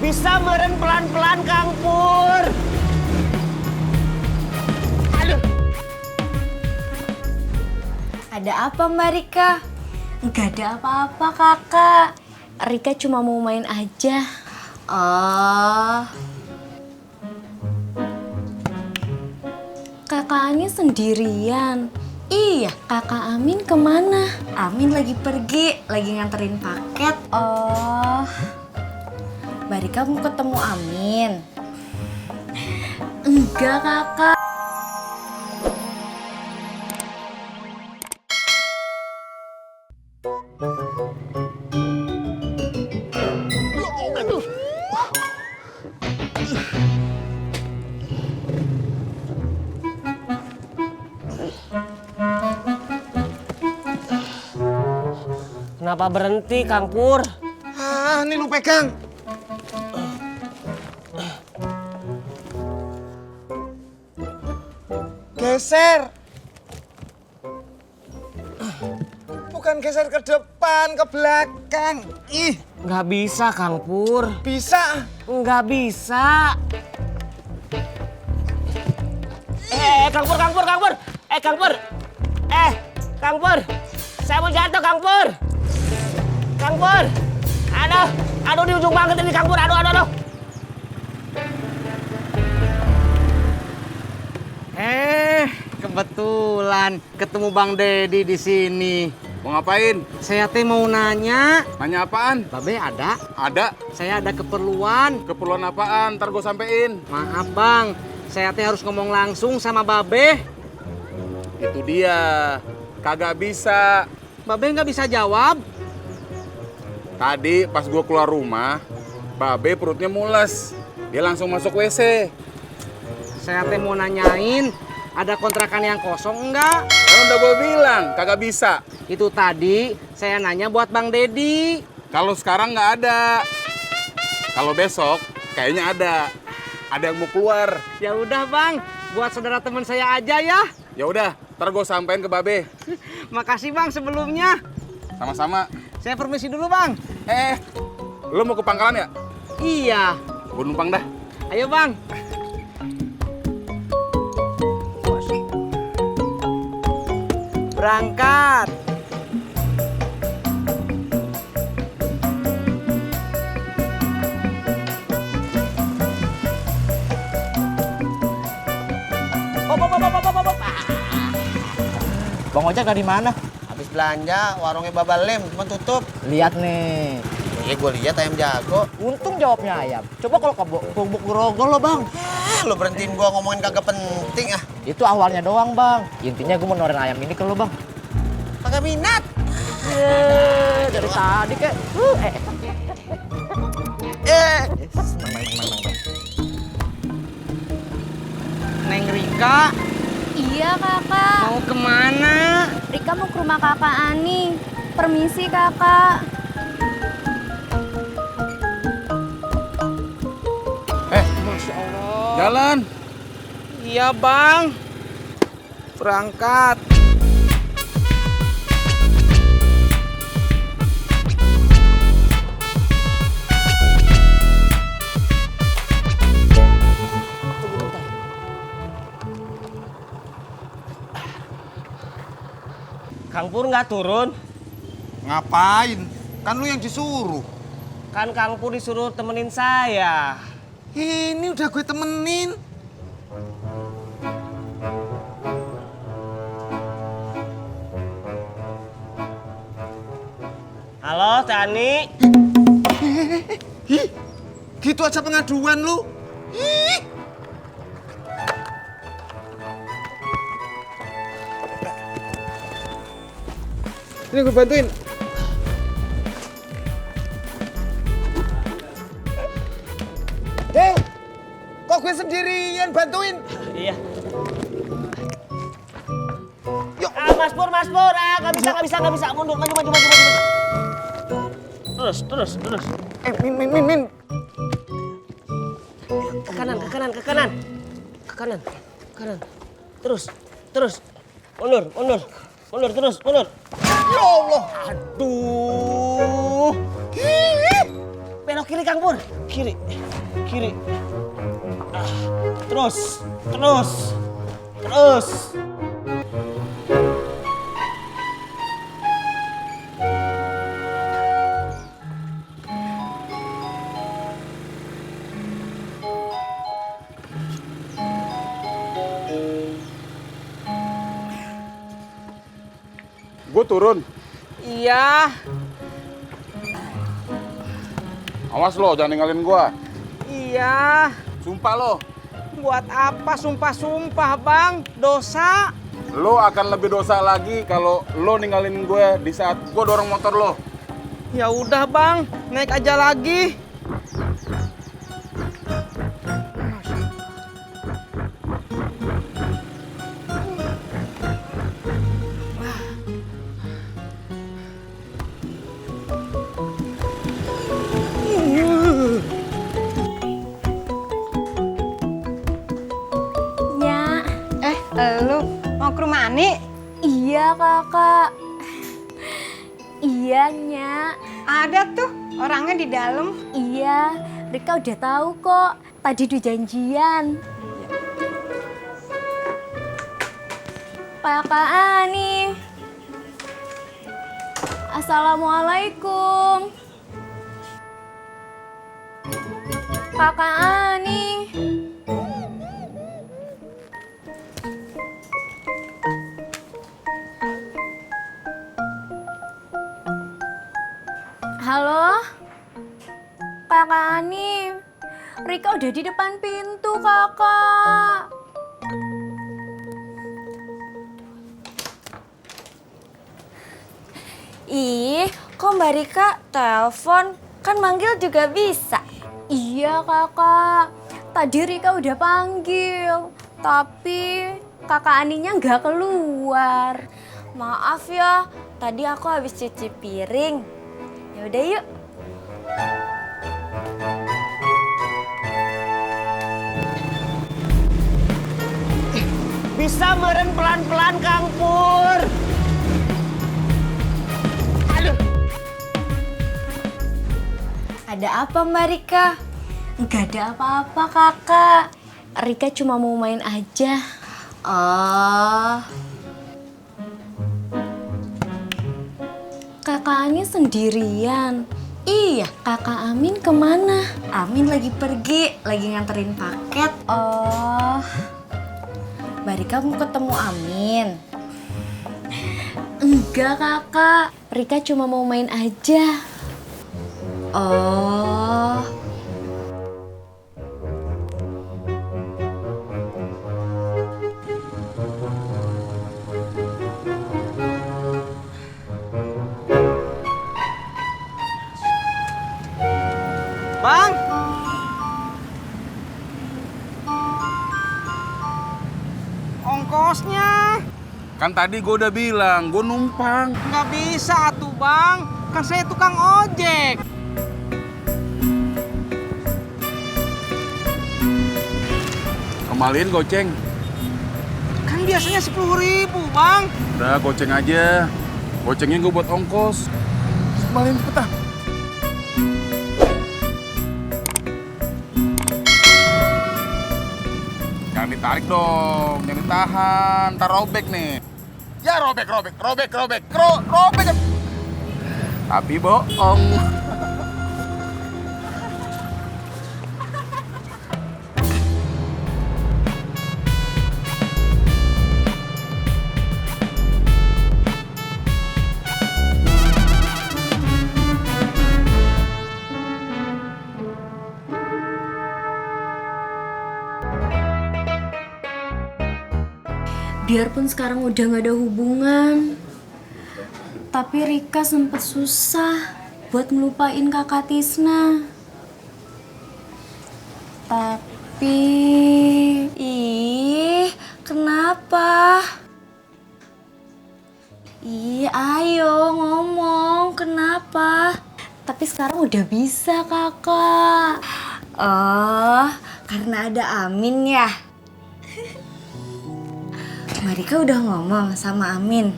Bisa meren pelan-pelan, Kang Pur. Aduh. Ada apa Mbak Rika? Enggak ada apa-apa kakak. Rika cuma mau main aja. Oh. Kakak Ani sendirian. Iya, kakak Amin kemana? Amin lagi pergi, lagi nganterin paket. Oh. Mbak Rika mau ketemu Amin? Enggak kakak. Kenapa berhenti, Kang Pur? Ah, ini lu pegang. Geser. Bukan geser ke depan, ke belakang. Ih, Nggak bisa, Kang Pur. bisa. Nggak bisa. Kang Pur, Kang Pur, Kang Pur. Kang Pur. Kang Pur. Saya mau jatuh, Kang Pur. Kang Pur. Aduh di ujung banget ini, Kang Pur. Aduh. Kebetulan ketemu Bang Dedi di sini. Mau ngapain? Saya teh mau nanya. Nanya apaan? Babe ada? Ada. Saya ada keperluan. Keperluan apaan? Ntar gue sampein. Maaf Bang, saya teh harus ngomong langsung sama Babe. Itu dia. Kagak bisa. Babe nggak bisa jawab. Tadi pas gue keluar rumah, Babe perutnya mules. Dia langsung masuk WC. Saya teh mau nanyain, ada kontrakan yang kosong enggak? Kan udah gue bilang, kagak bisa. Itu tadi saya nanya buat Bang Dedi. Kalau sekarang nggak ada. Kalau besok, kayaknya ada. Ada yang mau keluar. Ya udah Bang, buat saudara teman saya aja ya. Ya udah, ntar gue sampein ke Babe. Makasih Bang sebelumnya. Sama-sama. Saya permisi dulu Bang. Lo mau ke pangkalan ya? Iya. Gue numpang dah. Ayo Bang. Berangkat. Bang Ojek dari mana? Habis belanja, warungnya Baba Lem, cuma tutup. Lihat nih. Iya, gue lihat ayam jago. Untung jawabnya ayam. Coba kalau kabuk grogol lo bang. Lo berhentiin gue ngomongin kagak penting ah. Itu awalnya doang bang. Intinya gue mau norin ayam ini ke lo bang. Kagak minat. Dari tadi kek. Neng Rika, Iya kakak. mau kemana? Rika mau ke rumah kakak Ani. Permisi kakak. Masya Allah. Jalan. Iya Bang. Berangkat. Kang Pur nggak turun. Ngapain? Kan lu yang disuruh. Kan Kang Pur disuruh temenin saya. Ini udah gue temenin. Halo, Teh Ani. Gitu aja pengaduan lu. Ini gue bantuin. Kok gue sendirian bantuin? Iya. Yuk. Mas Pur, nggak bisa. Mundur, maju. Terus. Min. Ke kanan. Terus. Mundur, terus. Ya Allah. Aduh. Belok kiri Kang Pur. Kiri. Kiri. Terus. Terus. Terus. Gue turun. Iya. Awas lo, jangan ninggalin gue. Iya. Sumpah lo. Buat apa sumpah-sumpah, Bang? Dosa. Lo akan lebih dosa lagi kalau lo ninggalin gue di saat gue dorong motor lo. Ya udah, Bang. Naik aja lagi. Nya. Lu mau ke rumah Ani? Iya kakak. Iya Nya. Ada tuh orangnya di dalam. Iya, Rika udah tahu kok. Tadi udah janjian. Kakak Ani. Assalamualaikum. Kakak Ani. Halo? Kakak Ani. Rika udah di depan pintu, Kakak. Ih, kok Mbak Rika telepon? Kan manggil juga bisa. Iya, Kakak. Tadi Rika udah panggil, tapi Kakak Aninya nggak keluar. Maaf ya, tadi aku habis cuci piring. Ya udah yuk. Bisa meren pelan-pelan Kang Pur. Aduh. Ada apa Mbak Rika? Nggak ada apa-apa kakak. Rika cuma mau main aja. Oh. Kakak Ani sendirian. Iya, kakak Amin kemana? Amin lagi pergi, lagi nganterin paket. Oh. Mbak Rika mau ketemu Amin? Enggak kakak, Rika cuma mau main aja. Oh. Bang. Ongkosnya. Kan tadi gue udah bilang, gue numpang. Nggak bisa atuh, Bang. Kan saya tukang ojek. Kembaliin goceng. Kan biasanya 10.000, Bang. Udah, goceng aja. Gocengnya gue buat ongkos. Kembaliin cepet ah. Jangan ditarik dong, jangan ditahan. Ntar robek nih. Ya robek. Tapi bohong. Biarpun sekarang udah gak ada hubungan, tapi Rika sempet susah buat ngelupain kakak Tisna. Tapi, kenapa? Ayo ngomong, kenapa? Tapi sekarang udah bisa kakak. Oh, karena ada Amin ya? Mbak Rika udah ngomong sama Amin?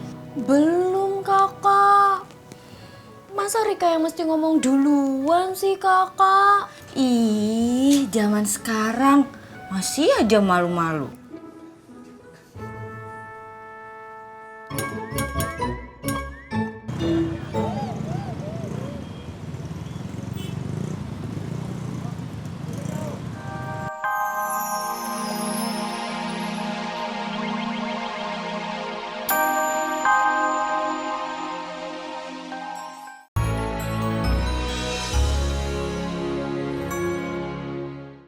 Belum kakak. Masa Rika yang mesti ngomong duluan sih kakak? Ih, zaman sekarang masih aja malu-malu.